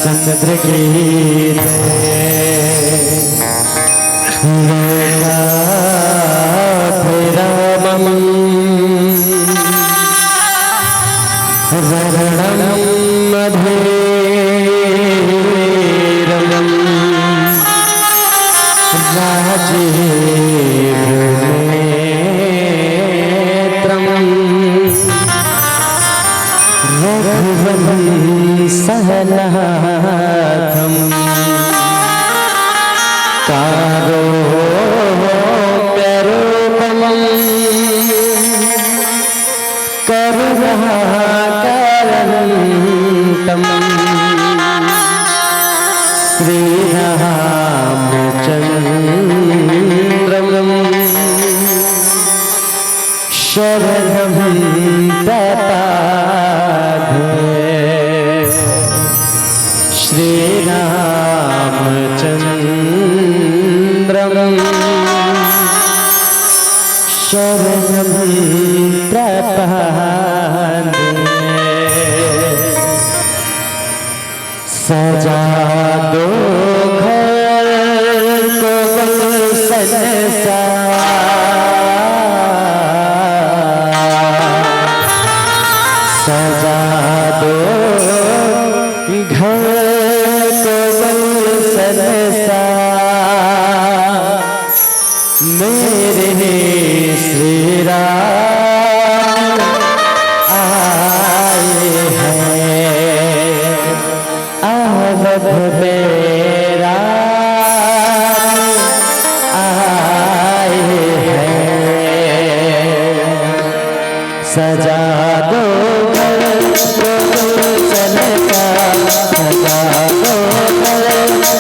चंद्र की सहनाथम कारो करूपमं करुणाकरन्तम श्रीरामचन्द्रं शरणं प्रपद्ये श्रीरामचन्द्रं शरणं प्रपद्ये सजा दो घर को सजा दो घर मेरे श्री राम आए हैं अवध मेरा आए सजा दो घर को गुलशन का, सजा दो घर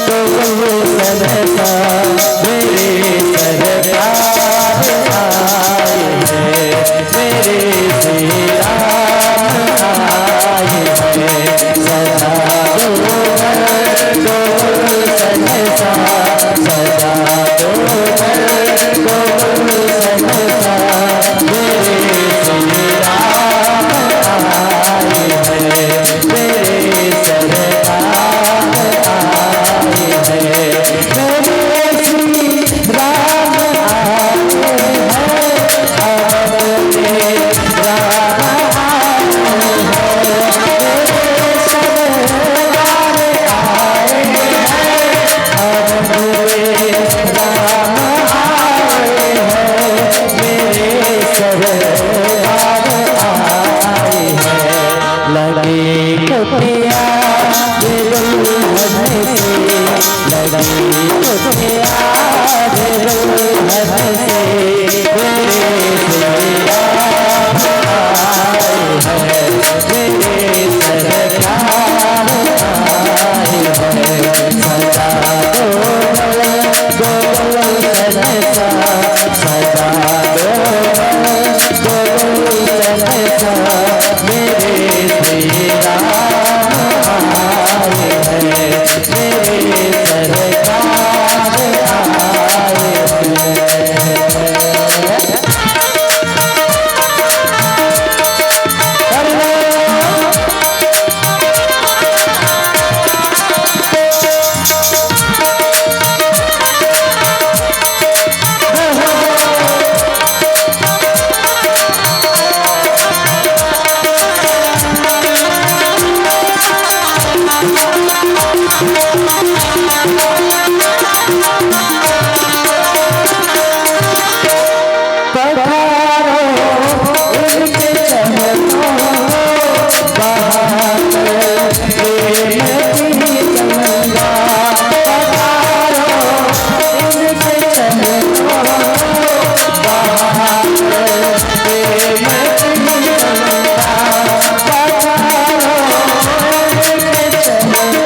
को गुलशन का, मेरे सरकार आए हैं, मेरे श्री राम आए हैं। सजा दो घर को गुलशन का, सजा दो घर को गुलशन का, मेरे श्री राम आए हैं, मेरे सरकार आए हैं, मेरे श्री राम आए हैं, अब मेरे राम आए हैं, मेरे सरकार आए हैं, अब मेरे राम आए हैं, मेरे सरकार आए हैं। लगे कुटिया दुल्हन से, लगे कुटिया दुल्हन से, मेरे श्री राम आए हैं, मेरे सरकार आए हैं। सजा दो गुलशन का, सजा दो गुलशन का, मेरे श्री राम आए हैं, मेरे सरकार आए हैं। पधारो उनके चरणों, बहाकर प्रेम की गंगा, पधारो उनके चरणों, बहाकर प्रेम की गंगा, पधारो उनके चरणों,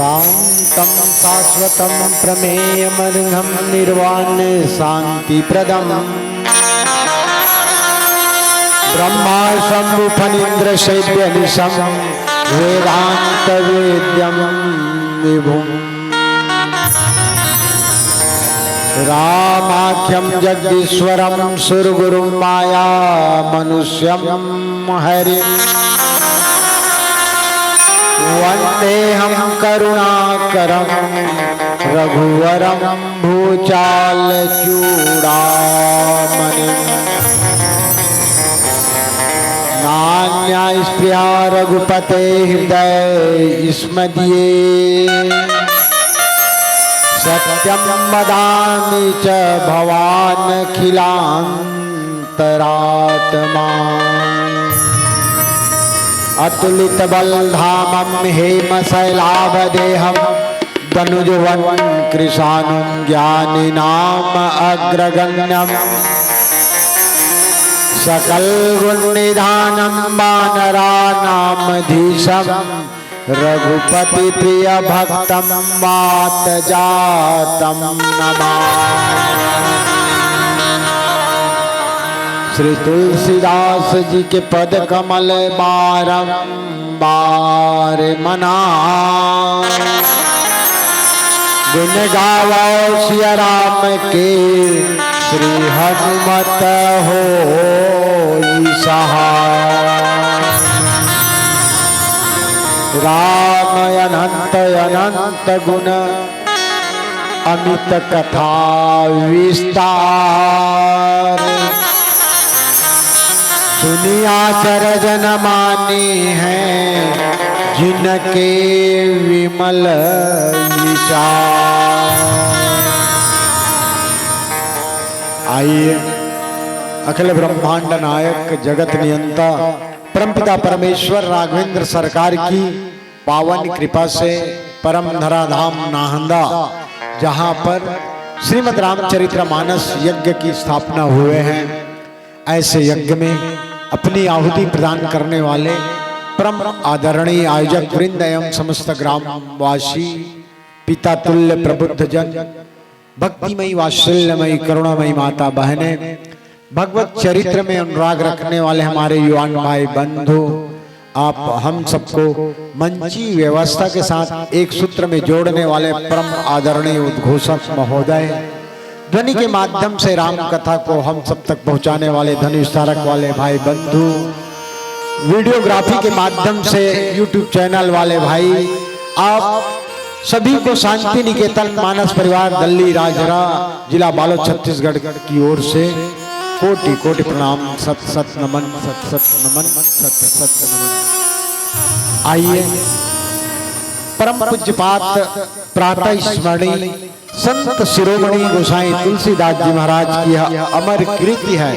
शांतं शाश्वतं प्रमेयमर्घं निर्वाण शांतिप्रदम् ब्रह्मा शंभु फणीन्द्र शैव्यनिशं वेदांत वेद्यं विभुम् रामाख्यं जगदीश्वरं सुरगुरुं माया मनुष्यं हरिम् वन्देऽहं करुणाकरं रघुवरं भूचालचूडामणिम् नान्या स्पृहा रघुपते हृदय स्मदीये सत्यं वदामि च भवानखिलान्तरात्मा अतुलित बलधामं हेमशैलाभदेहं दनुजवनं कृशानं ज्ञानिनाम अग्रगण्यम् सकल गुणनिधानं वानराणामधीशं रघुपति प्रिय भक्तं वात जातं नमामि। श्री तुलसीदास जी के पद कमल बारंबार मना गुण गावो सिया राम के श्री हनुमत हो सहाय। राम अनंत अनंत गुण अमित कथा विस्तार सुनिया चर जन माने हैं जिनके विमल विचार। आइए अखिल ब्रह्मांड नायक जगत नियंता परमपिता परमेश्वर राघवेंद्र सरकार की पावन कृपा से परम धराधाम नाहंदा जहां पर श्रीमद् रामचरितमानस यज्ञ की स्थापना हुए हैं, ऐसे यज्ञ में अपनी आहुति प्रदान करने वाले परम आदरणीय आयोजक वृंद एवं समस्त ग्रामवासी पिता तुल्य प्रबुद्ध जन भक्तिमयी वात्सल्यमयी करुणामयी माता बहने भगवत चरित्र में अनुराग रखने वाले हमारे युवान भाई बंधु, आप हम सबको मंची व्यवस्था के साथ एक सूत्र में जोड़ने वाले परम आदरणीय उद्घोषक महोदय, ध्वनि के माध्यम से राम कथा को हम सब तक पहुंचाने वाले धन विस्तारक वाले भाई बंधु, वीडियोग्राफी के माध्यम से यूट्यूब चैनल वाले भाई, आप सभी को शांति निकेतन मानस परिवार दल्ली राजरा जिला बालोद छत्तीसगढ़ की ओर से कोटि कोटि प्रणाम, सत सत नमन, सत सत नमन, सत सत नमन। आइए परम पूज्यपात प्रातः स्मरणीय संत शिरोमणि गोसाई तुलसीदास जी महाराज की यह अमर कृति है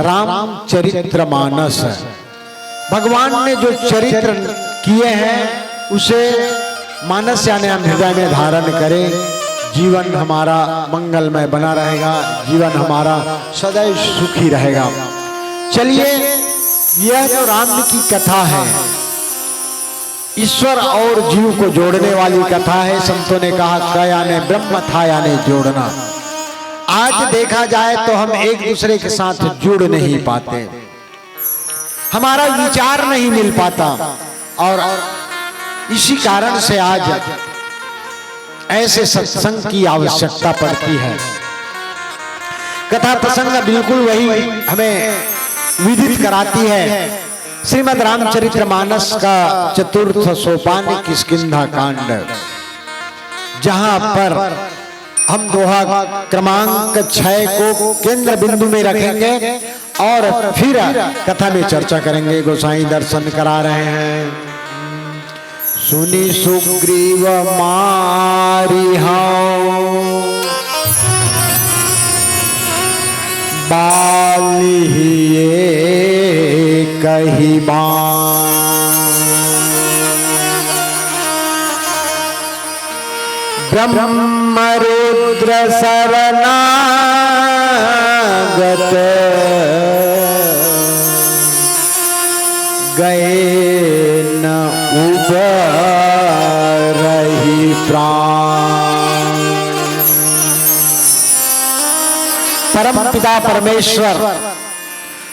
रामचरितमानस। भगवान ने जो चरित्र किए हैं उसे मानस यानी हम हृदय में धारण करें, जीवन हमारा मंगलमय बना रहेगा, जीवन हमारा सदैव सुखी रहेगा। चलिए, यह जो राम की कथा है ईश्वर और जीव को जोड़ने वाली कथा है। संतों ने कहा क यानी ब्रह्म था यानी जोड़ना। आज देखा जाए तो हम एक दूसरे के साथ जुड़ नहीं पाते, हमारा विचार नहीं मिल पाता और इसी कारण से आज ऐसे सत्संग की आवश्यकता पड़ती है। कथा प्रसंग बिल्कुल वही हमें विदित कराती है। श्रीमद् रामचरितमानस का चतुर्थ सोपान किष्किंधा कांड, जहां पर हम दोहा क्रमांक 6 को केंद्र बिंदु में रखेंगे और फिर कथा में चर्चा करेंगे। गोसाई दर्शन करा रहे हैं। सुनी सुग्रीव मारी बालिए कही ब्रह्म रुद्र शरणागत गए न उबरहि परम पिता परमेश्वर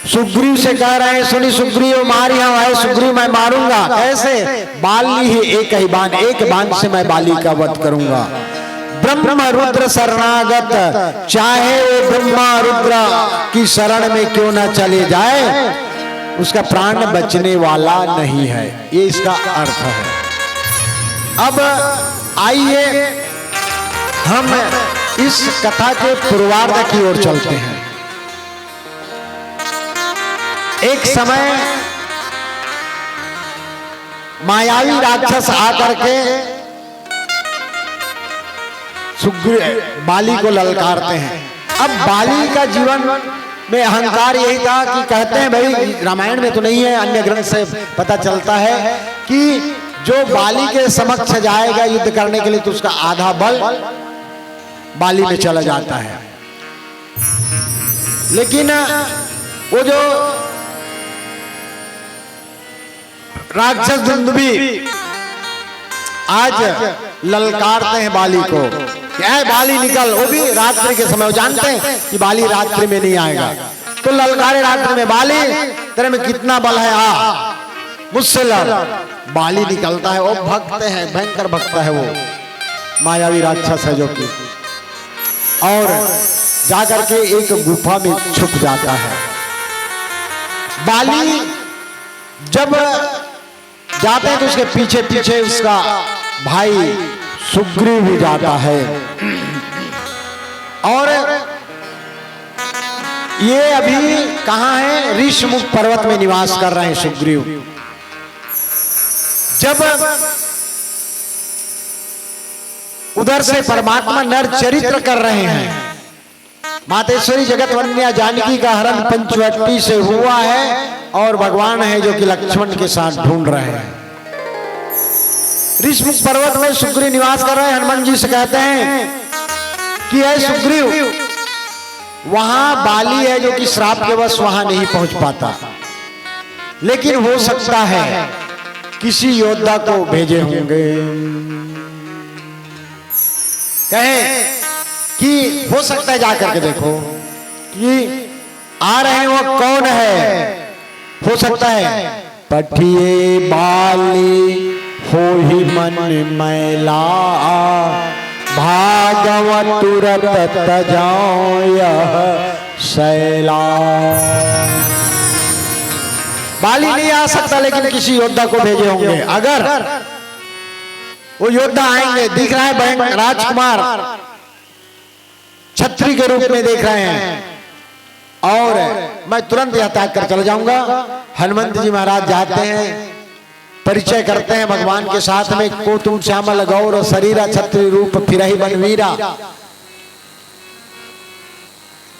सुग्रीव से कह रहे हैं, सुनी सुग्रीव मारी हम है सुग्रीव मैं मारूंगा। कैसे? बाली ही एक ही बाण, एक बाण से मैं बाली का वध करूंगा। ब्रह्म रुद्र शरणागत, चाहे वो ब्रह्मा रुद्र की शरण में क्यों ना चले जाए, उसका प्राण बचने वाला नहीं है। ये इसका अर्थ है। अब आइए हम इस कथा के पूर्वार्ध की ओर चलते हैं। एक समय मायावी राक्षस आकर के सुग्रीव बाली को ललकारते हैं। अब बाली का जीवन में अहंकार यही था कि कहते हैं, भाई रामायण में तो नहीं है, अन्य ग्रंथ से पता चलता है कि जो बाली के समक्ष जाएगा युद्ध करने के लिए तो उसका आधा बल बाली में चला जाता है। लेकिन वो जो राक्षस दुंदुभी आज ललकारते हैं बाली को, क्या है बाली निकल, वो भी रात्रि के समय। वो जानते हैं कि बाली रात्रि में नहीं आएगा, तो ललकारे रात्रि में, बाली तेरे में कितना बल है, आ मुझसे लड़। बाली निकलता है, वो भक्त है, भयंकर भक्त है, वो मायावी राक्षस है जो कि, और जाकर के एक गुफा में छुप जाता है। बाली जब जाते हैं तो उसके पीछे पीछे उसका भाई सुग्रीव भी जाता है, और ये अभी कहां है, ऋषमुख पर्वत में निवास कर रहे हैं सुग्रीव। जब उधर से परमात्मा नर चरित्र कर रहे हैं, मातेश्वरी जगतवंद्या जानकी का हरण पंचवटी से हुआ है, और भगवान है जो कि लक्ष्मण के साथ ढूंढ रहे हैं। ऋषमुख पर्वत में सुग्रीव निवास कर रहे हैं। हनुमान जी से कहते हैं कि है सुग्रीव, वहां बाली है जो कि श्राप के वश वहां नहीं पहुंच पाता, लेकिन हो सकता है किसी योद्धा को भेजे होंगे। कहें कि हो सकता है जाकर के देखो कि आ रहे हैं, वो कौन है। हो सकता है पठिए बाली हो ही मन मैला, भागवत तुरत तजाओ यह शैला। बाली नहीं आ सकता, लेकिन किसी योद्धा को भेजे होंगे। अगर वो योद्धा आएंगे, दिख रहा है राजकुमार छत्री के रूप में देख रहे हैं, और मैं तुरंत यह त्याग कर चला जाऊंगा। हनुमंत जी महाराज जाते हैं, परिचय करते हैं भगवान के साथ में, को तुम श्यामल गौर शरीरा छत्री रूप फिर ही बनवीरा।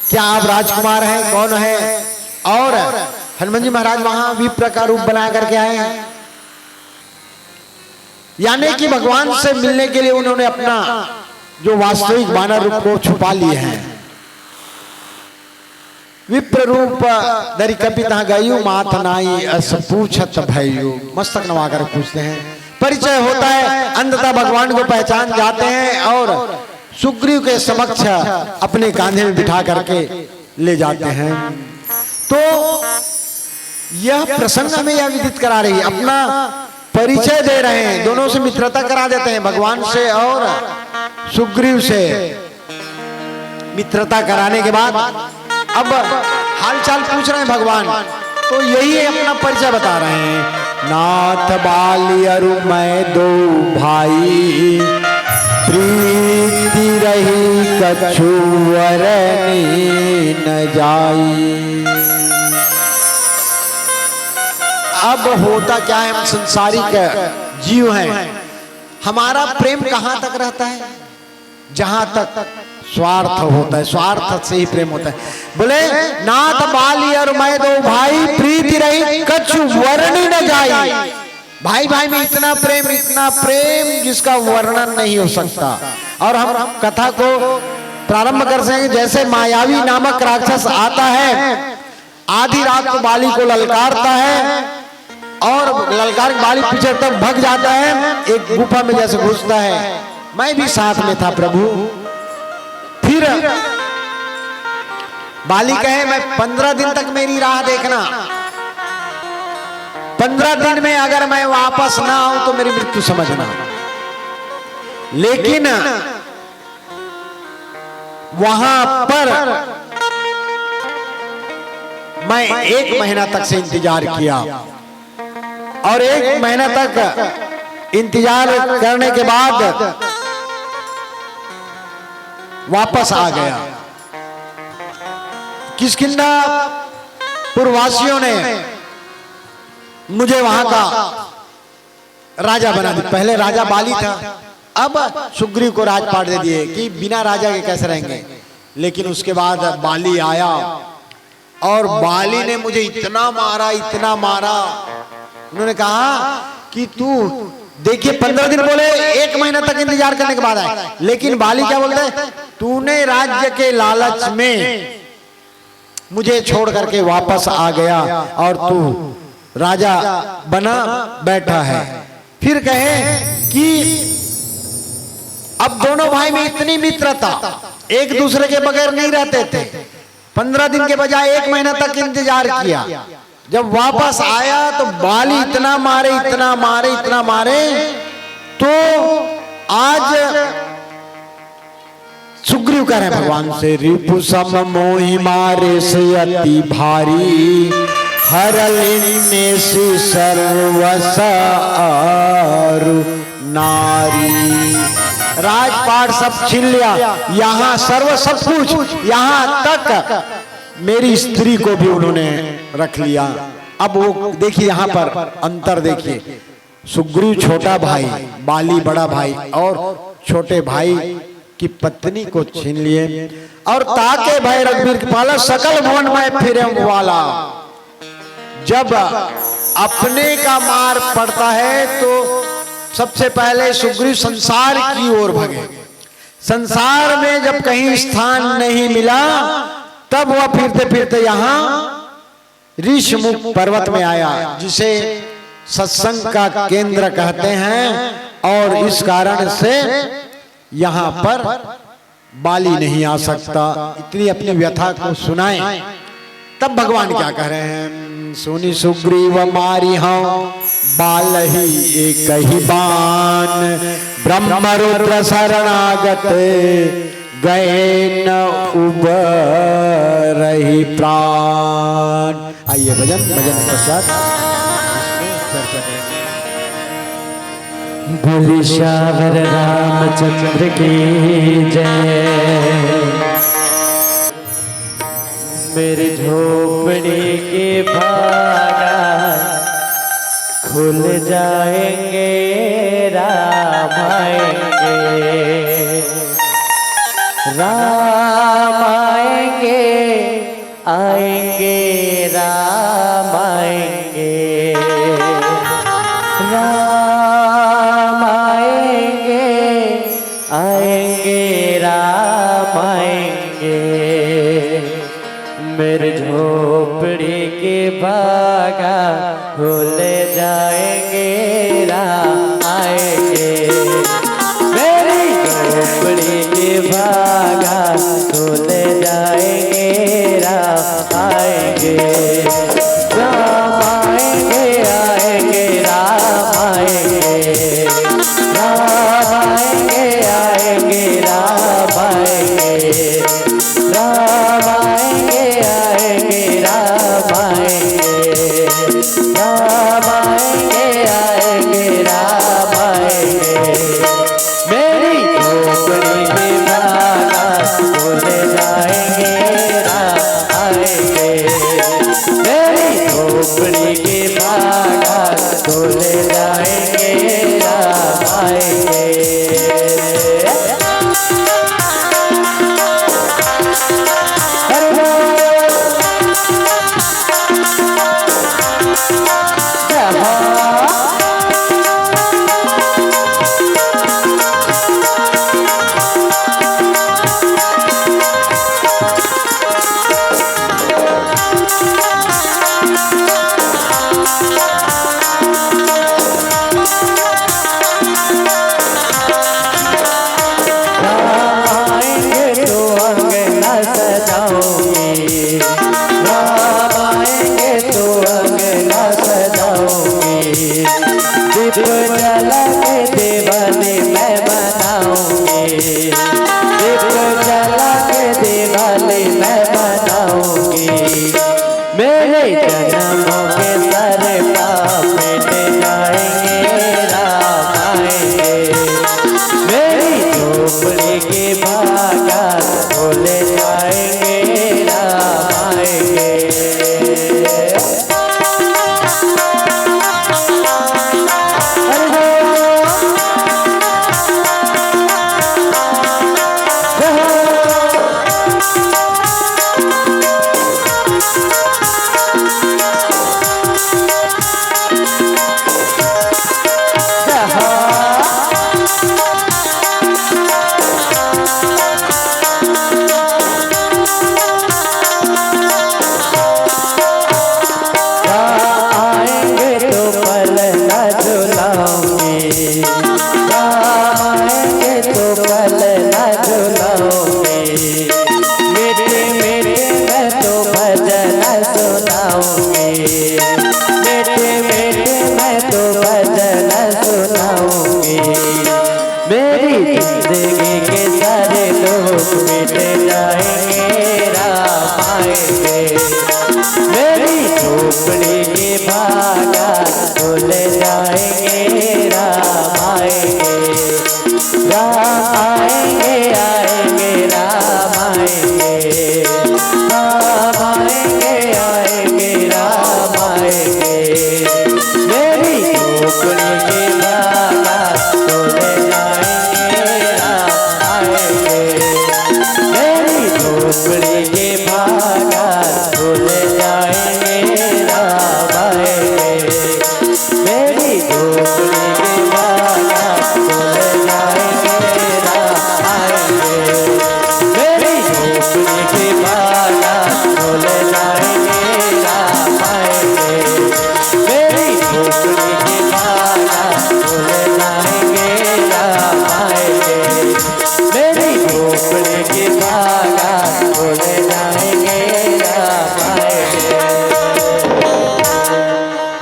क्या आप राजकुमार हैं, कौन है? और हनुमान जी महाराज वहां विप्र का रूप बना करके आए हैं, यानी कि भगवान से मिलने के लिए उन्होंने अपना जो वास्तविक वानर रूप को छुपा लिए हैं। विप्र रूप दरी कपिता गयु माथ नाई अस पूछत भयु। मस्तक नवाकर पूछते हैं, परिचय होता है, अंततः भगवान को पहचान जाते हैं और सुग्रीव के समक्ष अपने कांधे में बिठा करके ले जाते हैं। तो यह प्रसंग हमें यह विदित करा रही है, अपना परिचय दे रहे हैं, दोनों से मित्रता करा देते हैं, भगवान से और सुग्रीव से मित्रता कराने के बाद अब हालचाल पूछ रहे हैं भगवान, तो यही है अपना परिचय बता रहे हैं। नाथ बाली अरु मैं दो भाई, प्रीति रही कछु वरनी न जाई। अब होता क्या है, हम संसारिक जीव हैं, हमारा प्रेम कहां तक रहता है, जहां तक स्वार्थ होता है, स्वार्थ से ही प्रेम होता है। बोले नाथ बाली और मैं दो भाई, प्रीति रही कछु वर्णन न जाई। भाई भाई में इतना प्रेम जिसका वर्णन नहीं हो सकता। और हम कथा को प्रारंभ कर सकें, जैसे मायावी नामक राक्षस आता है, आधी रात को बाली को ललकारता है, और ललकार बाली पीछे तक भाग जाता है, एक गुफा में जैसे घुसता है। मैं भी साथ में था प्रभु। फिर बाली कहे मैं 15 दिन तक मेरी राह देखना, 15 दिन में अगर मैं वापस ना आऊं तो मेरी मृत्यु समझना। लेकिन वहां पर मैं 1 महीना तक से इंतजार किया और 1 महीना तक इंतजार करने के बाद वापस आ गया। किष्किंधा पुरवासियों ने मुझे वहां का राजा बना दिया। पहले राजा बाली था, अब सुग्रीव को राजपाट दे दिए कि बिना राजा के कैसे रहेंगे। लेकिन उसके बाद बाली आया और बाली ने मुझे इतना मारा, इतना मारा। उन्होंने कहा कि तू देखिए 15 दिन बोले, 1 महीना तक इंतजार करने के बाद आए। लेकिन बाली क्या बोलते हैं, तूने राज्य के लालच में मुझे छोड़ करके वापस आ गया और तू राजा बना बैठा है। फिर कहे कि अब दोनों भाई में इतनी मित्रता, एक दूसरे के बगैर नहीं रहते थे। 15 दिन के बजाय 1 महीना तक इंतजार किया। जब वापस आया तो बाली इतना मारे, इतना मारे, इतना मारे, तो आज सुग्रीव कह रहे भगवान से, रिपु सम मोहि मारे से अति भारी, हर लेने से सर्वस आरु नारी। राजपाट सब छीन लिया, यहाँ सर्व सब कुछ, यहाँ तक मेरी स्त्री को भी उन्होंने रख लिया। अब वो देखिए यहाँ पर अंतर देखिए, सुग्रीव छोटा भाई, बाली बड़ा भाई, और छोटे भाई की पत्नी को छीन लिए। और ताके भय रघुवीर कृपाला, सकल भुवन में फिरे वाला। जब अपने का मार पड़ता है तो सबसे पहले सुग्रीव संसार की ओर भगे। संसार में जब कहीं स्थान नहीं मिला तब वह फिरते फिरते यहां ऋषमुख पर्वत में आया, जिसे सत्संग का केंद्र कहते हैं। और इस कारण से यहां पर बाली नहीं आ सकता। इतनी अपनी व्यथा को सुनाए। तब भगवान क्या कह रहे हैं, सुनी सुग्रीव मारी हूं बाल ही एक ही बान, ब्रह्म रुद्र शरणागत गए न उबरहि प्राण। आइए भजन पश्चात बोले श्यावर रामचंद्र की जय। मेरी झोपड़ी के भागा खुल जाएंगे, राम आएंगे, राम आएंगे, आएंगे राम आएंगे, राम आएंगे, आएंगे राम आएंगे। मेरे झोपड़ी के बागा खुल जाएंगे, राम आएंगे। मेरी झोपड़ी के बागा खुल जाएंगे, राम आएंगे, राम आएंगे, आएंगे राम आएंगे, राम आएंगे, आएंगे राम आएंगे, राम आएंगे, आएंगे राम आएंगे, राम आएंगे, आएंगे राम आएंगे। मेरी झोपड़ी में बागा खुल जाएंगे, राम आएंगे। मेरी झोपड़ी के बागा खुल जाएंगे, राम आएंगे, मेरी जिंदगी के सारे दुख मिट जाएंगे राम आएंगे, मेरी झोपड़ी के भागा खुल जाएंगे राम आएंगे, राम आएंगे आएंगे राम आएंगे, राम आएंगे आएंगे राम आएंगे, मेरी झोपड़ी के भागा खुल जाएंगे राम आएंगे, मेरी झोपड़ी के भागा खुल जाएंगे राम आएंगे, मेरी झोपड़ी के भागा खुल जाएंगे राम आएंगे, मेरी झोपड़ी के भागा खुल जाएंगे राम आएंगे, मेरी झोपड़ी के भागा खुल जाएंगे राम आएंगे, मेरी झोपड़ी के भागा खुल जाएंगे राम आएंगे।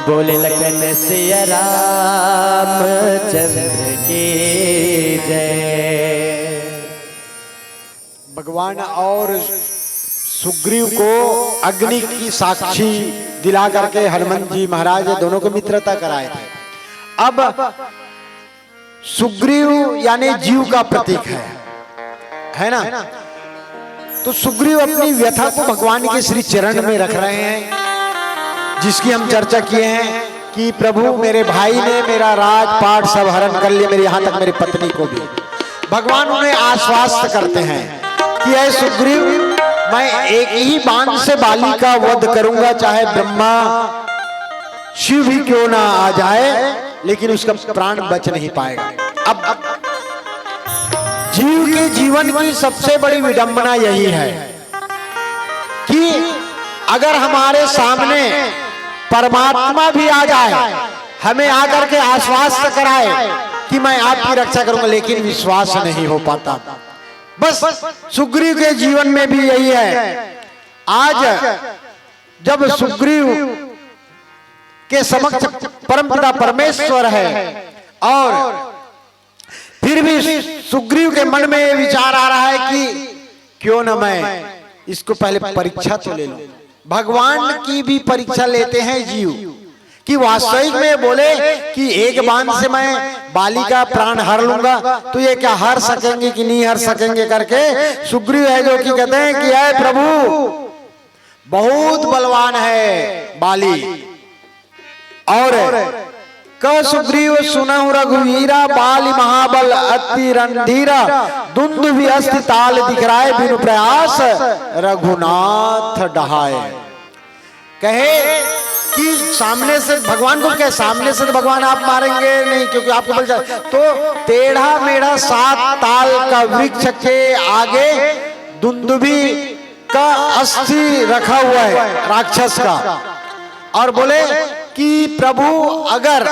बोले लखन सिया रामचंद्र की जय। भगवान और सुग्रीव को अग्नि की साक्षी दिला करके हनुमान जी महाराज दोनों को मित्रता कराए थे। अब सुग्रीव यानी जीव का प्रतीक है ना। तो सुग्रीव अपनी व्यथा को भगवान के श्री चरण में रख रहे हैं, जिसकी हम चर्चा किए हैं कि प्रभु मेरे भाई ने मेरा राजपाट सब हरण कर लिया, मेरे यहाँ तक मेरी पत्नी को भी। भगवान उन्हें आश्वस्त करते हैं कि ऐ सुग्रीव, मैं एक ही बाण से बाली का वध करूंगा, चाहे ब्रह्मा शिव भी क्यों ना आ जाए, लेकिन उसका प्राण बच नहीं पाएगा। अब जीव के जीवन की सबसे बड़ी विडंबना यही है कि अगर हमारे सामने परमात्मा भी आ जाए, हमें आकर के आश्वस्त कराए कि मैं आपकी रक्षा करूंगा, लेकिन विश्वास नहीं हो पाता। बस सुग्रीव के जीवन में भी यही है। आज जब सुग्रीव के समक्ष परमपिता परमेश्वर है और फिर भी सुग्रीव के मन में विचार आ रहा है कि क्यों न मैं इसको पहले परीक्षा तो ले लूं। भगवान की भी परीक्षा लेते हैं जीव कि वास्तविक में बोले कि एक बाण से मैं बाली का प्राण हर लूंगा, तो ये क्या हर सकेंगे कि नहीं हर सकेंगे करके सुग्रीव है जो कि कहते हैं कि है प्रभु बहुत बलवान है बाली। और क सुग्रीव सुनहु रघुवीरा, बाली महाबल अति रणधीरा, दुंदुभि अस्ति ताल दिखराए, बिनु प्रयास रघुनाथ डहाए। कहे कि सामने से भगवान को कहे, सामने से तो भगवान आप मारेंगे नहीं क्योंकि आपको बल जाए, तो टेढ़ा मेढ़ा 7 ताल का वृक्ष के आगे दुंदुभि का अस्थि रखा हुआ है राक्षस का, और बोले कि प्रभु अगर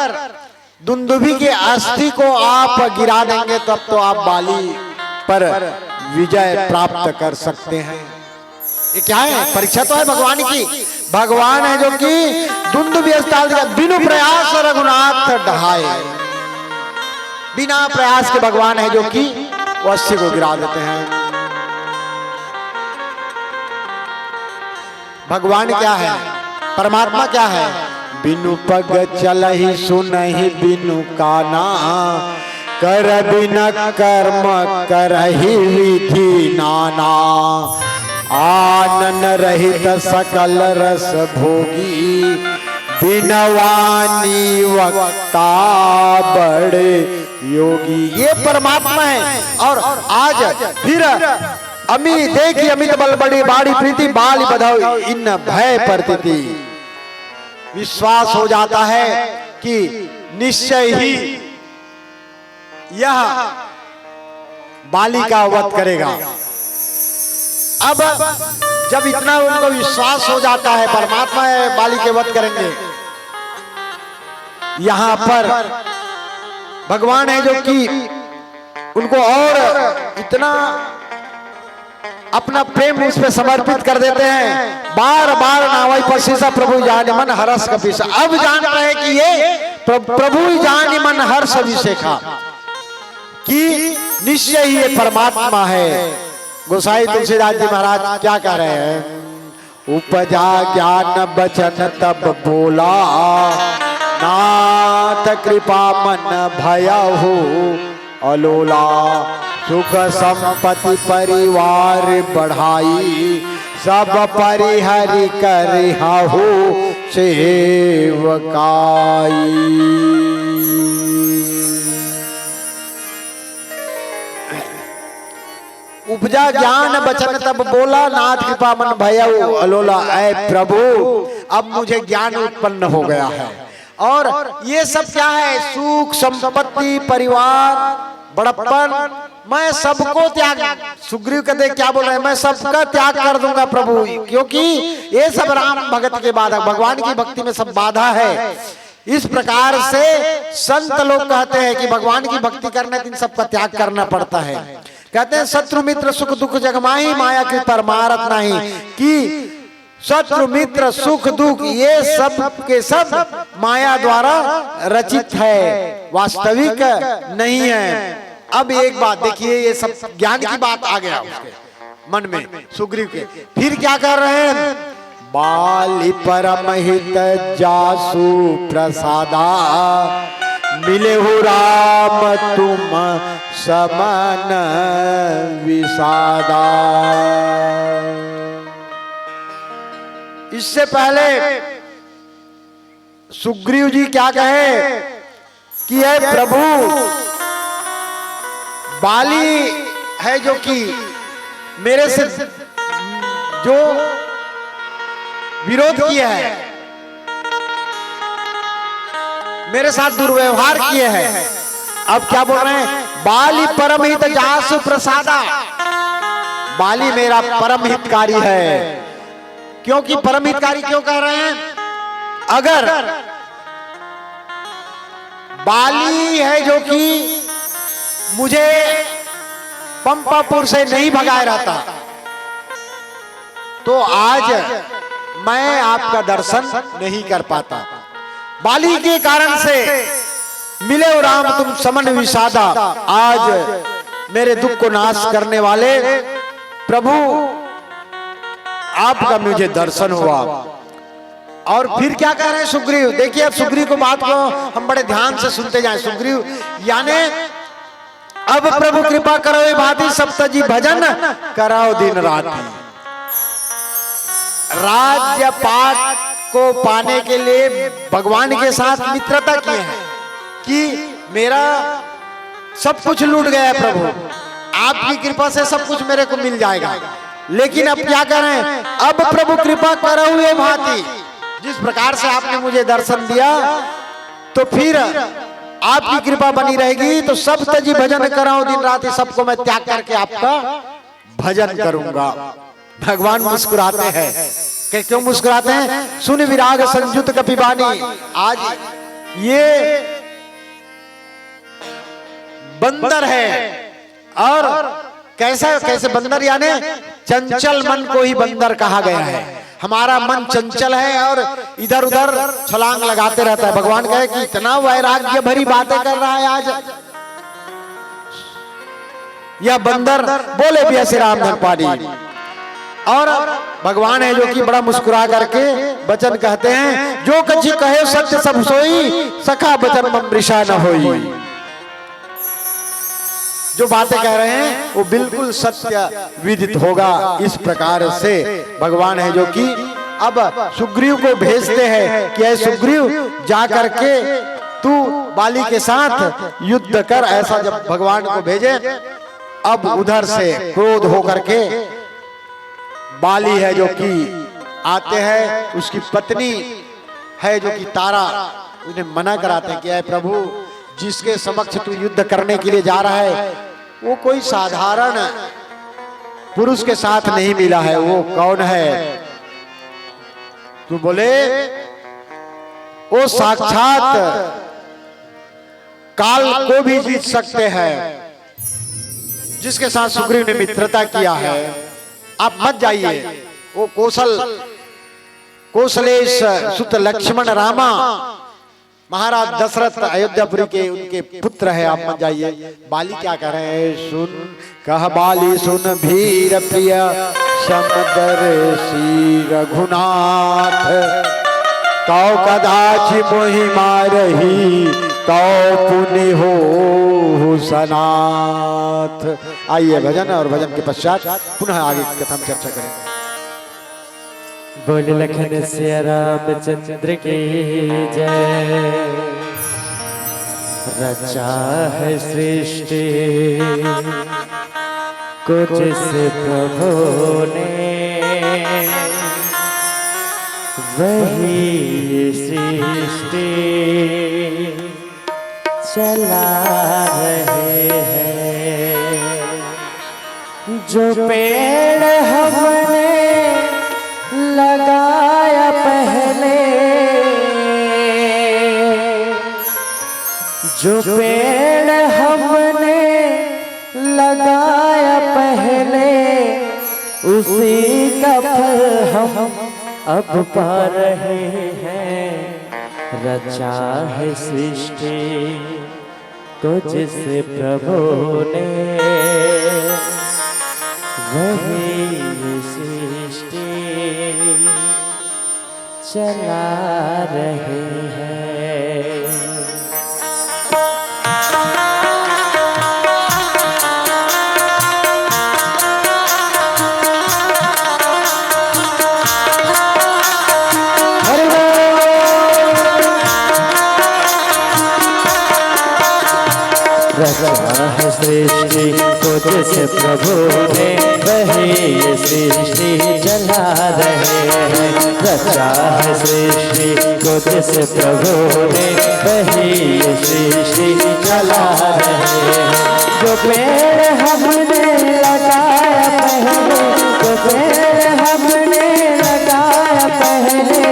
दुंदुभि के अस्थि को आप गिरा देंगे तब तो आप बाली पर विजय प्राप्त कर सकते हैं। ये क्या है? परीक्षा तो है भगवान की। भगवान है जो कि दुंदुभि अस्थि बिनु प्रयास रघुनाथ डहाए, बिना प्रयास के भगवान है जो कि वो अस्थि को गिरा देते हैं। भगवान क्या है? परमात्मा क्या है? बिनु पग चलहि सुनहि बिनु काना, कर बिना कर्म करहि विधि नाना, आनन रहित सकल रस भोगी, बिनवानी वक्ता बड़े योगी। ये परमात्मा है। और आज फिर अमी देखी अमित बल बड़ी बाड़ी प्रीति, बाली बधाओ इन भय परतिति। विश्वास हो जाता है कि निश्चय ही यह बाली का वध करेगा। अब जब इतना उनको विश्वास हो जाता है परमात्मा है बाली के वध करेंगे, यहां पर भगवान है जो कि उनको और इतना अपना प्रेम उस पे समर्पित कर देते हैं। बार बार नावाई पसीसा प्रभु जान मन हरस कपीसा। अब जान रहे कि ये प्रभु जान मन हर्ष अभिषेखा। कि निश्चय ही ये परमात्मा है। गोसाई तुलसीदास जी महाराज क्या कह रहे हैं? उपजा ज्ञान बचन तब बोला, नाथ कृपा मन भयहु अलोला। सुख संपत्ति परिवार बढ़ाई, सब परिहरि करहु सेवकाई। उपजा ज्ञान बचन तब बोला, नाथ कृपा मन भयउ अलोला। ऐ प्रभु अब मुझे ज्ञान उत्पन्न हो गया है, और ये सब क्या है? सुख संपत्ति परिवार बड़प्पन, मैं सबको त्याग। सुग्रीव कहते क्या बोल रहे हैं? मैं सबका त्याग कर दूंगा प्रभु, क्योंकि ये सब राम भगत के बाधा, भगवान की भक्ति में सब बाधा है। इस प्रकार से संत लोग कहते हैं कि भगवान की भक्ति करने दिन सबका त्याग करना पड़ता है। कहते हैं शत्रु मित्र सुख दुख जगमाही, माया की परमारथ नहीं। कि शत्रु मित्र सुख दुख ये सब के सब माया द्वारा रचित है, वास्तविक नहीं है। अब एक बात देखिए, ये सब ज्ञान की बात आ गया उसके मन में सुग्रीव के। फिर क्या कर रहे हैं? बाली परमहित जासु प्रसादा, मिले हो राम तुम समन विषादा। इससे पहले सुग्रीव जी क्या कहे कि हे प्रभु, बाली है जो कि मेरे से जो विरोध किया है, मेरे साथ दुर्व्यवहार किए हैं। अब क्या बोल रहे हैं? बाली परमहित जासु प्रसादा। बाली मेरा परम हितकारी है। क्योंकि परम हितकारी क्यों कह रहे हैं? अगर बाली है जो कि मुझे पंपापुर से नहीं भगाए रहता, तो आज मैं आपका दर्शन नहीं कर पाता। बाली के कारण से मिले हो राम तुम समन विषादा। आज मेरे दुख को नाश करने वाले प्रभु आपका मुझे दर्शन हुआ। और फिर क्या कह रहे हैं सुग्रीव? देखिए अब सुग्रीव को बात को हम बड़े ध्यान से सुनते जाएं। सुग्रीव यानी अब प्रभु कृपा करो ये भांति सप्तजी भजन कराओ दिन रात। राज्य पाठ को पाने के लिए भगवान के साथ मित्रता किए हैं कि मेरा सब कुछ लूट गया है प्रभु, आपकी कृपा से सब कुछ मेरे को मिल जाएगा। लेकिन अब क्या कर रहे हैं? अब प्रभु कृपा करो ये भांति, जिस प्रकार से आपने मुझे दर्शन दिया तो फिर आपकी कृपा बनी रहेगी, तो सब तजी भजन कराओ दिन रात, सबको मैं त्याग करके आपका भजन करूंगा। भगवान मुस्कुराते हैं। क्यों मुस्कुराते हैं? सुन विराग संयुत कपिबानी। आज ये बंदर है, और कैसे बंदर यानी चंचल मन को ही बंदर कहा गया है। हमारा मन चंचल है और इधर उधर छलांग लगाते रहता है। भगवान कहे कि इतना वैराग्य भरी बातें कर रहा है आज यह बंदर। बोले भी श्री राम धन पानी। और भगवान है जो कि बड़ा मुस्कुरा करके वचन कहते हैं, जो कछि कहे सत्य सब सोई, सखा वचन मृषा न होई। जो बातें कह रहे हैं वो बिल्कुल सत्य विदित होगा। इस प्रकार से भगवान है जो कि अब सुग्रीव को भेजते हैं कि ऐ सुग्रीव जा करके तू बाली के साथ युद्ध कर। ऐसा जब भगवान को भेजे, अब उधर से क्रोध होकर के बाली है जो कि आते हैं, उसकी पत्नी है जो कि तारा उन्हें मना कराते हैं कि ऐ प्रभु, जिसके समक्ष तू युद्ध करने के लिए जा रहा है वो कोई साधारण पुरुष के साथ नहीं मिला है। वो कौन है? तू बोले वो साक्षात काल को भी जीत सकते हैं, जिसके साथ सुग्रीव ने मित्रता किया है। आप मत जाइए। वो कौशलेश सुत लक्ष्मण रामा महाराज दशरथ अयोध्यापुरी के उनके पुत्र है, आप मत जाइए। बाली क्या कह रहे हैं, सुन कह बाली सुन भीर प्रिय समदर्शी रघुनाथ, तौ कदाचि मोहि मारही तौ पुनि हो सनाथ। आइए भजन, और भजन के पश्चात पुनः आगे की कथा में चर्चा करेंगे। बोल लखन सिया रामचंद्र की जय। रचा है सृष्टि को जिस प्रभु ने, वही सृष्टि चला रहे हैं। जो पेड़ हमने लगाया पहले, जो पेड़ हमने लगाया पहले, उसी का फल हम अब पा रहे हैं। रचा है सृष्टि को जिस प्रभु ने, वही सृष्टि चला रहे हैं। रचा है सृष्टि को जिस प्रभु ने, वही सृष्टि चला रहे हैं। रचा है सृष्टि को जिस प्रभु ने, वही सृष्टि चला रहे हैं। जो पेड़ हमने लगाया पहले, जो पेड़ हमने लगाया पहले,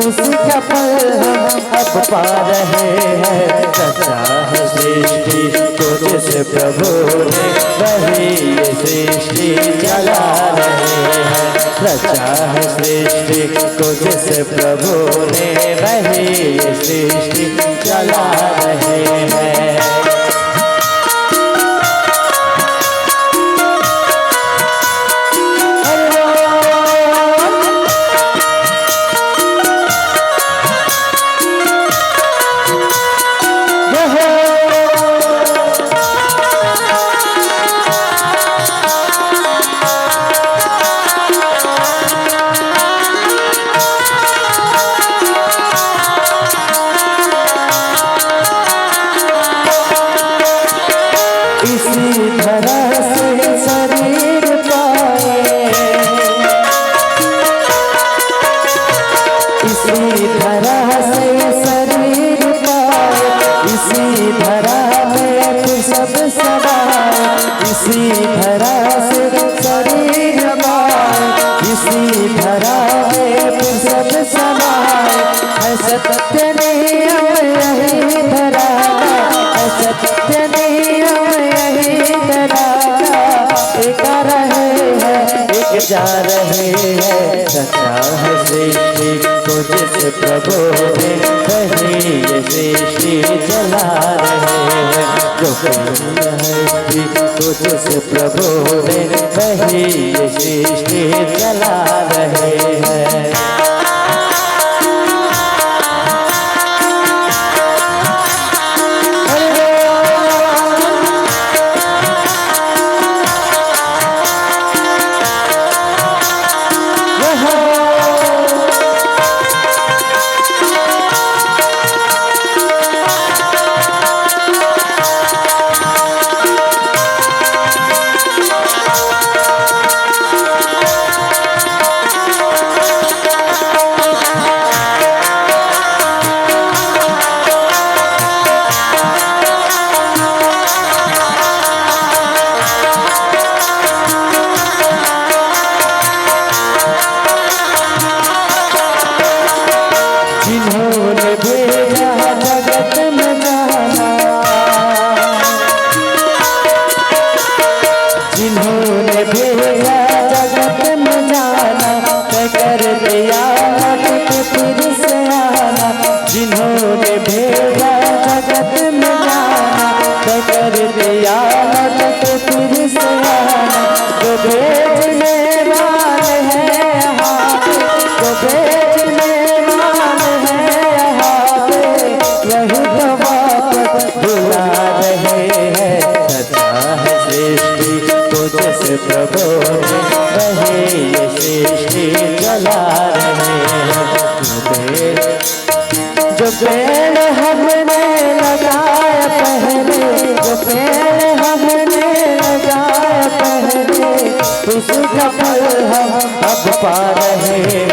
उसका फल हम अब पा रहे हैं। रचा है सृष्टि को जिस प्रभु ने, वही सृष्टि चला रहे हैं। रचा है सृष्टि को जिस प्रभु ने, वही सृष्टि चला रहे हैं। जा रहे हैं। रचा है सृष्टि को जिस प्रभु ने, वही सृष्टि चला रहे हैं। जो सृष्टि को जिस प्रभु ने, वही सृष्टि चला रहे हैं। प्रबोधे वही ये सृष्टि चला रहे हैं। जो पेड़ हमने लगाया पहले, जो पेड़ हमने लगाया पहले, उसका फल हम अब पा रहे हैं।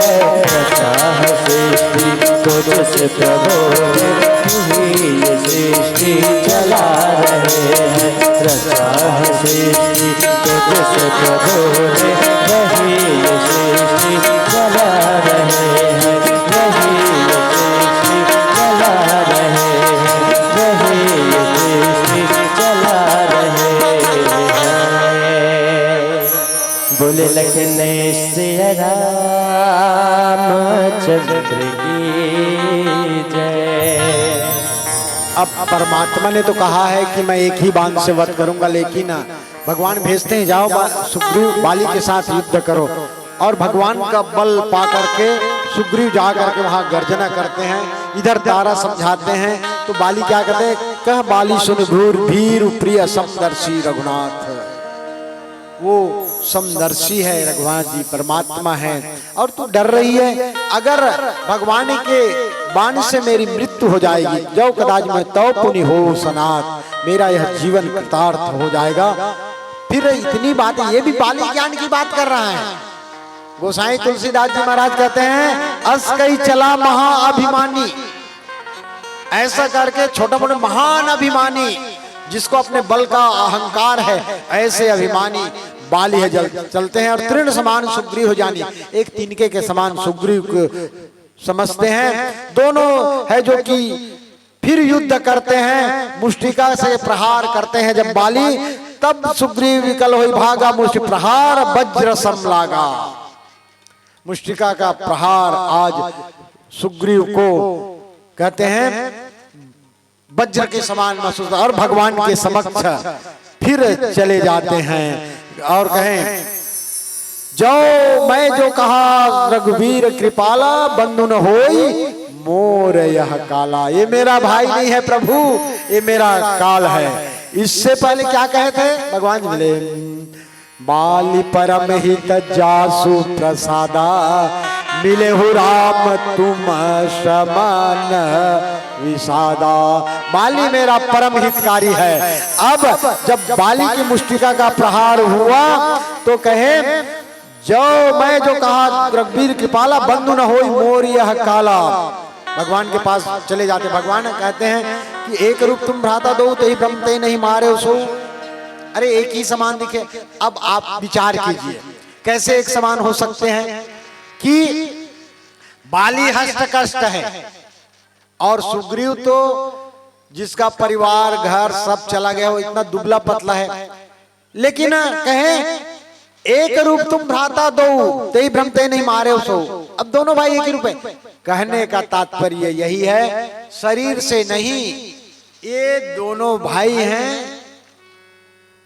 रचा है सृष्टि तुझसे प्रभोधे वही ये सृष्टि चला रहे हैं। रचा है सृष्टि तुझसे प्रभोधे वही ये सृष्टि चला रहे हैं। वही ये सृष्टि चला रहे हैं। वही ये सृष्टि चला रहे हैं। बोले लखने सिया रामचंद्र की जय। अब परमात्मा ने तो कहा है कि मैं एक ही बाण से वध करूंगा, लेकिन भगवान भेजते हैं जाओ सुग्रीव बाली के साथ युद्ध करो। और भगवान का बल पा करके सुग्रीव जा करके वहां गर्जना करते हैं, इधर तारा समझाते हैं। तो बाली क्या कहते हैं, कह बाली सुन भूर भीर प्रिय समदर्शी रघुनाथ। वो समदर्शी है रघुनाथ जी, परमात्मा है। और तू डर रही है, अगर भगवान के बाण से मेरी मृत्यु हो जाएगी, जो कदाच मैं तव पुनि हो सनात, मेरा यह जीवन कृतार्थ हो जाएगा। फिर इतनी बात, ये भी बाली ज्ञान की बात कर रहा है। गोसाई तुलसीदास जी महाराज कहते हैं, अस कई चला महाअभिमानी, ऐसा करके छोटा मोटा महान अभिमानी, जिसको अपने बल का अहंकार है, ऐसे अभिमानी बाली है चलते हैं। और तृण समान सुग्रीव हो जानी, एक तिनके के समान सुग्रीव को समझते हैं। दोनों है जो कि फिर युद्ध करते हैं, मुष्टिका से प्रहार करते हैं। जब बाली, तब सुग्रीव विकल होई भागा, मुष्टि प्रहार वज्र सम लागा। मुष्टिका का प्रहार आज सुग्रीव को कहते हैं वज्र के समान महसूस, और भगवान के समक्ष फिर चले जाते हैं और कहें, जो मैं जो कहा रघुवीर कृपाला, बंधु न होई मोर यह काला। ये मेरा भाई नहीं है प्रभु, ये मेरा काल है। इससे पहले क्या कहे थे भगवान बोले, बाली परम हित जासु प्रसादा, मिले हो राम तुम समान विषादा। बाली मेरा परम हितकारी है। अब जब बाली की मुष्टिका का प्रहार हुआ तो कहे, जो मैं जो कहा रघुवीर कृपाला, बंधु न होई मोर यह काला। भगवान के पास चले जाते, भगवान कहते हैं कि एक रूप तुम भ्राता दो, ते ब्रह्मते नहीं मारे सो। अरे एक ही समान दिखे। अब आप विचार कीजिए, कैसे एक समान हो सकते हैं कि बाली हष्ट कष्ट है और सुग्रीव तो जिसका परिवार घर सब चला गया, वो इतना दुबला पतला है। लेकिन कहे एक रूप तुम भ्राता दो, ते ब्रह्मते नहीं मारे सो। अब दोनों भाई एक ही रूप है। कहने का तात्पर्य यही है, शरीर से नहीं, ये दोनों भाई हैं,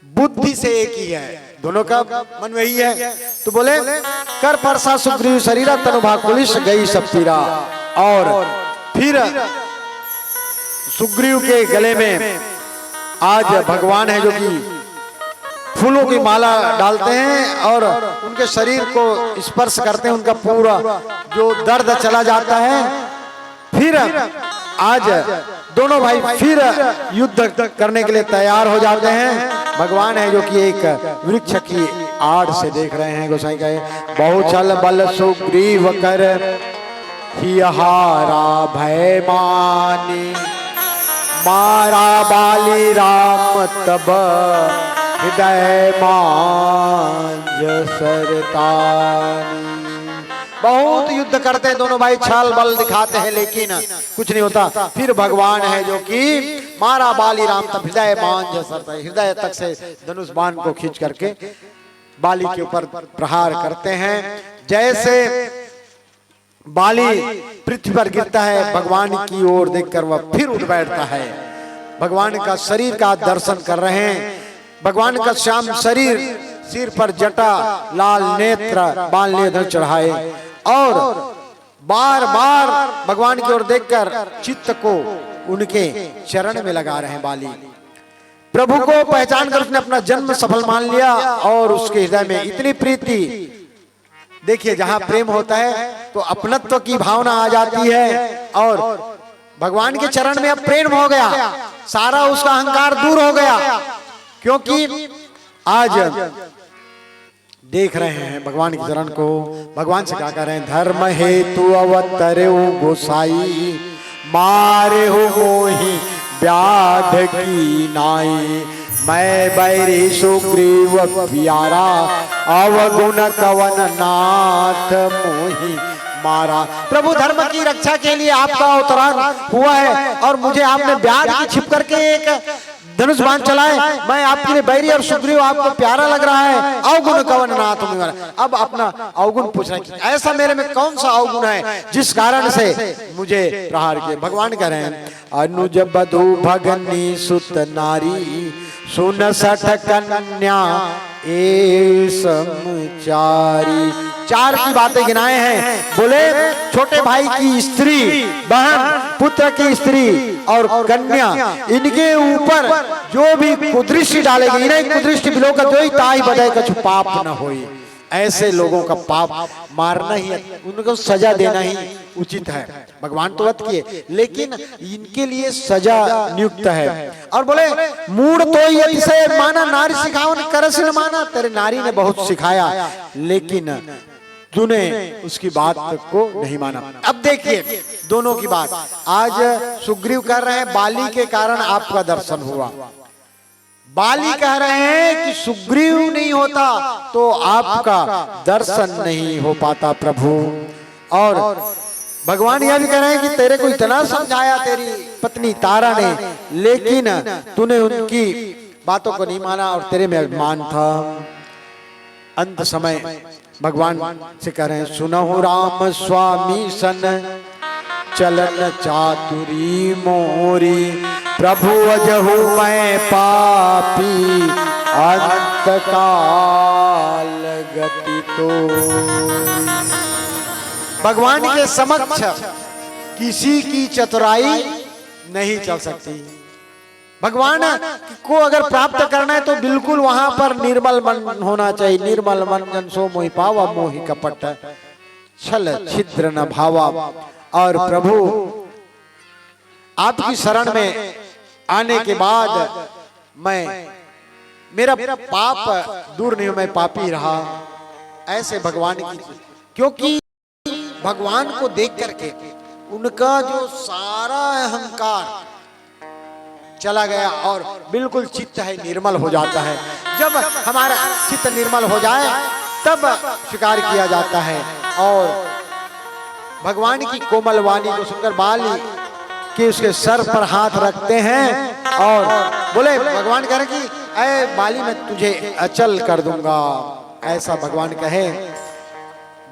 बुद्धि से एक ही है, दोनों का मन वही है। तो बोले, कर परसा सुग्रीव शरीरा, तनुभा कुलिश गई सब पीरा। और फिर सुग्रीव के गले में आज भगवान है जो कि फूलों की माला डालते हैं और उनके शरीर को स्पर्श करते हैं, उनका पूरा जो दर्द चला जाता है। फिर आज दोनों भाई फिर युद्ध करने के लिए तैयार हो जाते हैं। भगवान है जो कि एक वृक्ष की आड़ से देख रहे हैं। गोसाई कहे, बहुचल बल सुग्रीव कर हिहारा भय मानी, मारा बाली राम तब हृदय मांझ सरतानी। बहुत युद्ध करते हैं दोनों भाई, छल बल दिखाते हैं, लेकिन कुछ नहीं होता। फिर भगवान है जो कि मारा बाली राम तब हृदय मांझ सरतानी, हृदय तक से धनुष बाण को खींच करके बाली के ऊपर प्रहार करते हैं। जैसे बाली पृथ्वी पर गिरता है, भगवान की ओर देखकर वह फिर उठ बैठता है। भगवान का शरीर का दर्शन कर रहे हैं। भगवान का श्याम शरीर, सिर पर जटा, लाल नेत्र, बाल नेत्र चढ़ाए और बार बार भगवान की ओर देखकर चित्त को उनके चरण में लगा रहे हैं बाली। प्रभु को पहचान कर उसने अपना जन्म सफल मान लिया और उसके हृदय में इतनी प्रीति। देखिए, जहां प्रेम होता है तो अपनत्व की भावना आ जाती है और भगवान के चरण में अब प्रेम हो गया, सारा उसका अहंकार दूर हो गया। क्योंकि आज देख रहे हैं भगवान के चरण को, भगवान से क्या कर रहे हैं, धर्म हेतु अवतरे गोसाई, मारे हो मोहि व्याध की नाई, मैं बैरी सुग्रीव प्यारा, अवगुण कवन नाथ मोहि मारा। प्रभु धर्म की रक्षा के लिए आपका अवतरण हुआ है और मुझे आपने व्याध की छिप करके एक धनुष बाण चलाए, मैं आपके लिए बैरी और सुग्रीव आपको प्यारा लग रहा है, अवगुण कवन नाथ मोहि मारा। अब अपना अवगुण पूछ रहे हैं, ऐसा मेरे में कौन सा अवगुण है जिस कारण से मुझे प्रहार किए। भगवान कह रहे हैं, अनुज बधु भगनी सुत नारी, सुन सठ कन्या ए समचारी। चार की बातें गिनाए हैं, बोले छोटे भाई की स्त्री, बहन, पुत्र की स्त्री और कन्या, इनके ऊपर जो भी कुदृष्टि डालेगी, इन्हें कुदृष्टि बिलोक जोई ताई बधाई कछु पाप न होई। ऐसे लोगों का पाप मारना ही, उनको सजा देना ही उचित है। भगवान तो वध किए, लेकिन इनके लिए सजा नियुक्त है। और बोले मूड तो ये से माना नारी सिखावन करस न माना, तेरे नारी ने बहुत सिखाया लेकिन तूने उसकी बात को नहीं माना। अब देखिए दोनों की बात, आज सुग्रीव कर रहे हैं बाली के कारण आपका दर्शन हुआ, बाली कह रहे हैं कि सुग्रीव नहीं होता तो आपका दर्शन नहीं हो पाता प्रभु। और भगवान यह भी कह रहे हैं कि तेरे को इतना समझाया तेरी पत्नी तारा ने, लेकिन तूने उनकी बातों को नहीं माना और तेरे में अभिमान था। अंत समय भगवान से कह रहे हैं, सुनहु राम स्वामी सन, चलन चातुरी मोरी, प्रभु अजहु मैं पापी, अंत काल गति तो। भगवान के समक्ष किसी की चतुराई नहीं चल सकती। भगवान को अगर प्राप्त करना है तो बिल्कुल वहां पर निर्मल मन होना चाहिए। निर्मल मन जन सो मोहि पावा, मोहि कपट छल छिद्र न भावा। और प्रभु आपकी शरण में आने के बाद मेरा पाप दूर नहीं, मैं पापी रहा। ऐसे भगवान की, क्योंकि भगवान को देख करके उनका जो सारा अहंकार चला गया और बिल्कुल चित्त है निर्मल हो जाता है। जब हमारा चित्त निर्मल हो जाए तब स्वीकार किया जाता है। और भगवान की कोमल वाणी को सुनकर बाली के उसके सर पर हाथ रखते हैं और बोले, भगवान कह रहे कि ऐ बाली मैं तुझे अचल कर दूंगा। ऐसा भगवान कहे।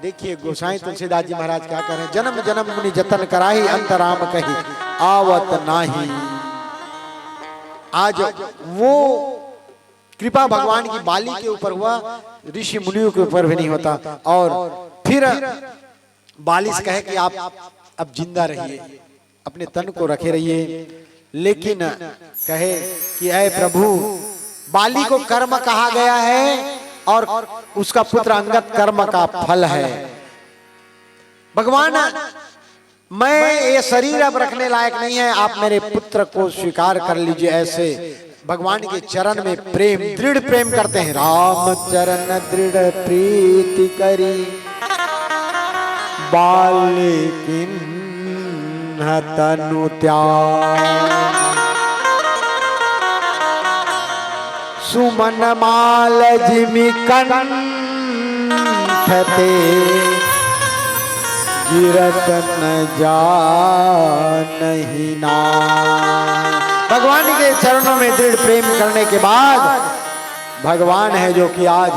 देखिए गोसाई तुलसीदास जी महाराज क्या कह रहे हैं, जन्म जन्म मुनि जतन कराही, अंतराम कही आवत नाही। आज वो कृपा भगवान की बाली के ऊपर हुआ, ऋषि मुनियों के ऊपर भी नहीं होता। और फिर बाली से कहे कि आप अब जिंदा रहिए, अपने तन को रखे रहिए, लेकिन कहे कि ऐ प्रभु, बाली को कर्म कहा गया है और उसका पुत्र अंगद कर्म का फल है। भगवान, मैं ये शरीर अब रखने लायक नहीं है, आप मेरे पुत्र को स्वीकार कर लीजिए। ऐसे भगवान के चरण में प्रेम, दृढ़ प्रेम करते हैं। राम चरण दृढ़ प्रीति करी, बालिकिन तनु त्याग, सुमन माल जिमि कंठते, गिरत न जानहि नाम। भगवान के चरणों में दृढ़ प्रेम करने के बाद भगवान है जो कि आज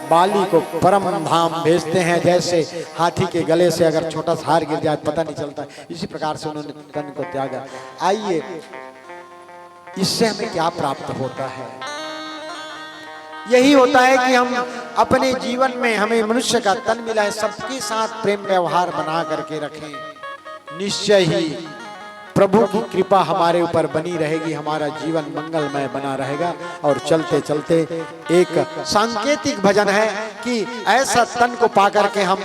बाली को परम धाम भेजते हैं। जैसे हाथी के गले से अगर छोटा सा हार गिर जाए पता नहीं चलता, इसी प्रकार से उन्होंने तन को त्यागा। आइए, इससे हमें क्या प्राप्त होता है? यही होता है कि हम अपने जीवन में, हमें मनुष्य का तन मिला है, सबके साथ प्रेम व्यवहार बना करके रखें। निश्चय ही प्रभु की कृपा हमारे ऊपर बनी रहेगी, हमारा जीवन मंगलमय बना रहेगा। और चलते चलते एक सांकेतिक भजन है कि ऐसा तन को पाकर के हम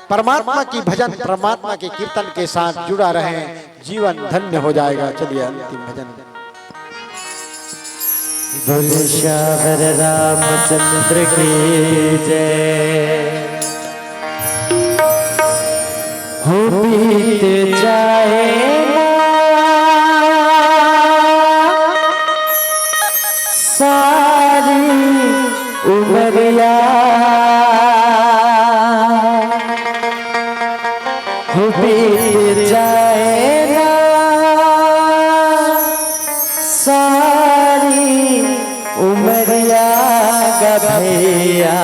परमात्मा की भजन, परमात्मा के कीर्तन के साथ जुड़ा रहे, जीवन धन्य हो जाएगा। चलिए अंतिम भजन। बोले श्यावर रामचंद्र की जय। हो बीत जाए सारी उमरिया, हो बीत जाए ना सारी उमरिया गभैया,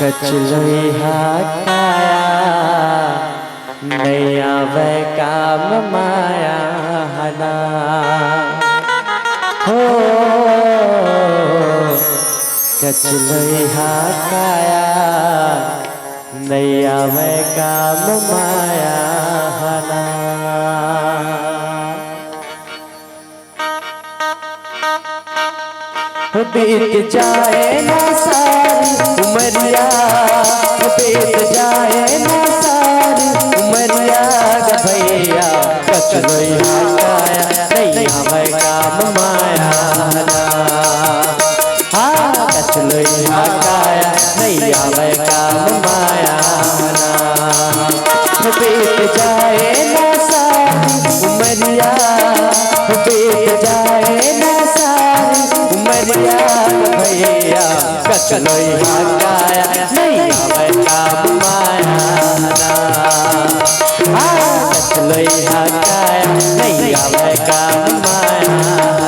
कचलोहा काया नैया वै काम माया हना। हो कचलोहा काया नैया वै काम माया हना। बीत जाए ना सारी उमरिया, बीत जाए ना सारी उमरिया गभैया, कचलोहा काया नैया वै काम माया हना। हाँ कचलोहा काया नैया वै काम माया हना। बीत जाए ना सारी उमरिया, बीत जाए ना सारी उमरिया भैया, कचलोहा काया नैया वै काम माया हना। कचलोहा काया नैया वै काम माया हना।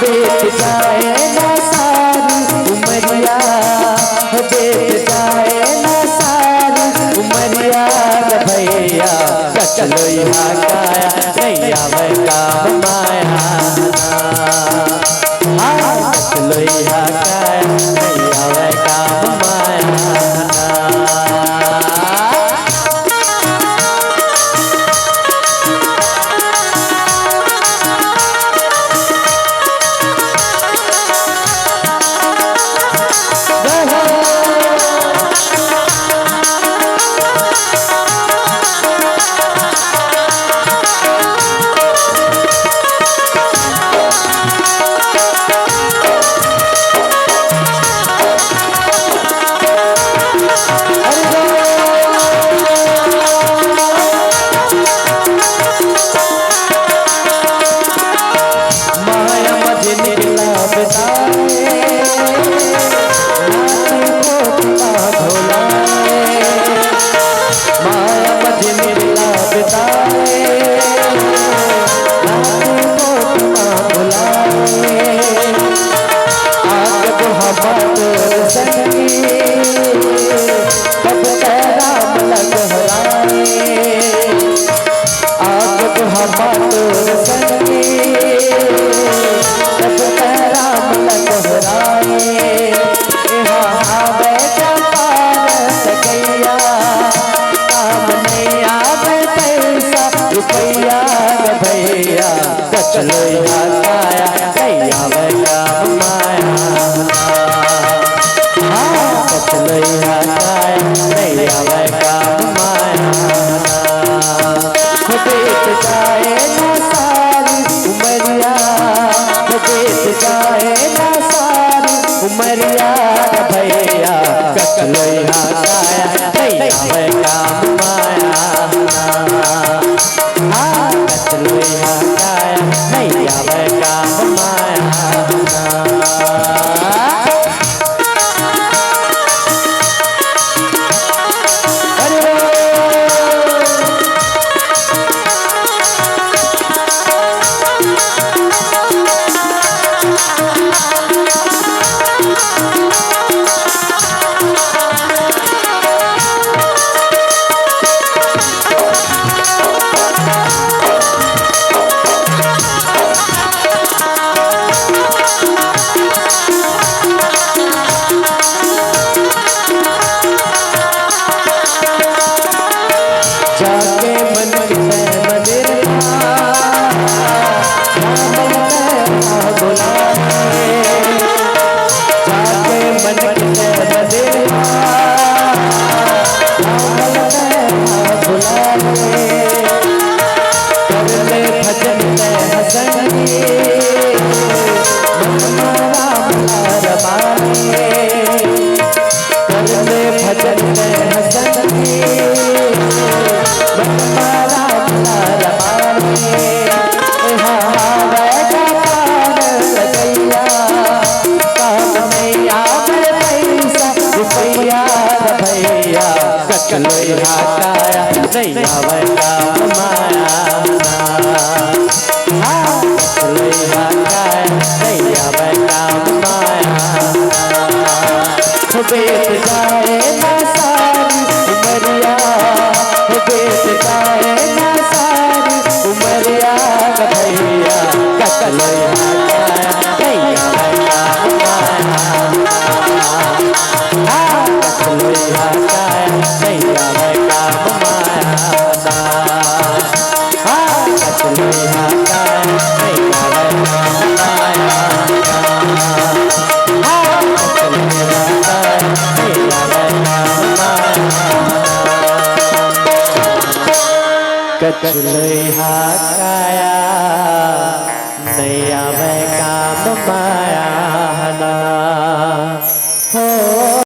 बीत जाए ना सारी उमरिया, बीत जाए ना सारी उमरिया भैया, कचलोहा काया नैया वै काम माया हना। कचलोहा काया नैया वै काम माया हना। मातुर संगी सब राम दोहराए आवे पार सकैया काम नहीं आवे पैसा रुपया भैया कचलो काया नहीं आवे काम माया कचलो काया नहीं आवे काम माया बीत जाए ना सारी उमरिया बीत जाए ना सारी उमरिया भैया कचलो काया नहीं आवे काम माया कचलो काया नहीं आवे काम माया जाके मन मंदिर बुलाए जाके मन मंदिर बुलाए कर ले भजन हसनी रमाए कर ले भजन हसनी कचलो काया नहीं आवे काम माया कचलो काया नहीं आवे काम माया बीत जाए ना सारी उमरिया बीत जाए ना सारी उमरिया भैया कचलो काया नहीं आवे काम माया कचलो काया नहीं आवे काम माया कचलो काया नहीं आवे काम माया कचलो काया नहीं आवे काम माया कचलो काया नहीं आवे काम माया